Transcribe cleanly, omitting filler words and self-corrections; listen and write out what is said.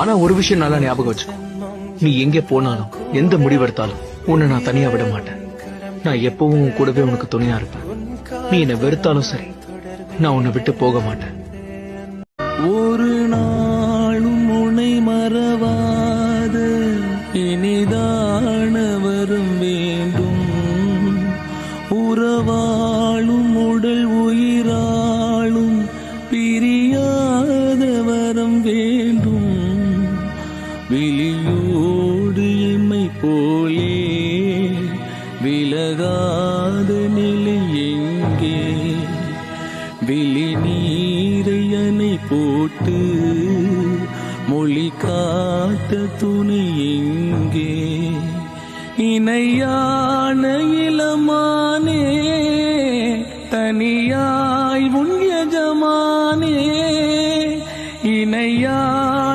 ஆனா ஒரு விஷயம் நல்லா ஞாபகம் வச்சுக்கோ, நீ எங்கே போனாலும் எந்த முடிவெடுத்தாலும் உன்னை நான் தனியா விட மாட்டேன். நான் எப்பவும் உன் கூடவே உனக்கு துணையா இருப்பேன். நீ என்னை வெறுத்தாலும் சரி, நான் உன்னை விட்டு போக மாட்டேன். ஒரு நாளும் உன்னை மறவாத இனிதான வரம் வேண்டும். உறவாளும் உடல் உயிராளும் பிரியாத வரம் வேண்டும். விழியோடு எம்மை போலே விலகாத நிலை எங்கே? விழி நீரை அணை போட்டு மொழி காத்த துணை எங்கே? இணையான இளமானே தனியாய் உன் எஜமானே, இணையான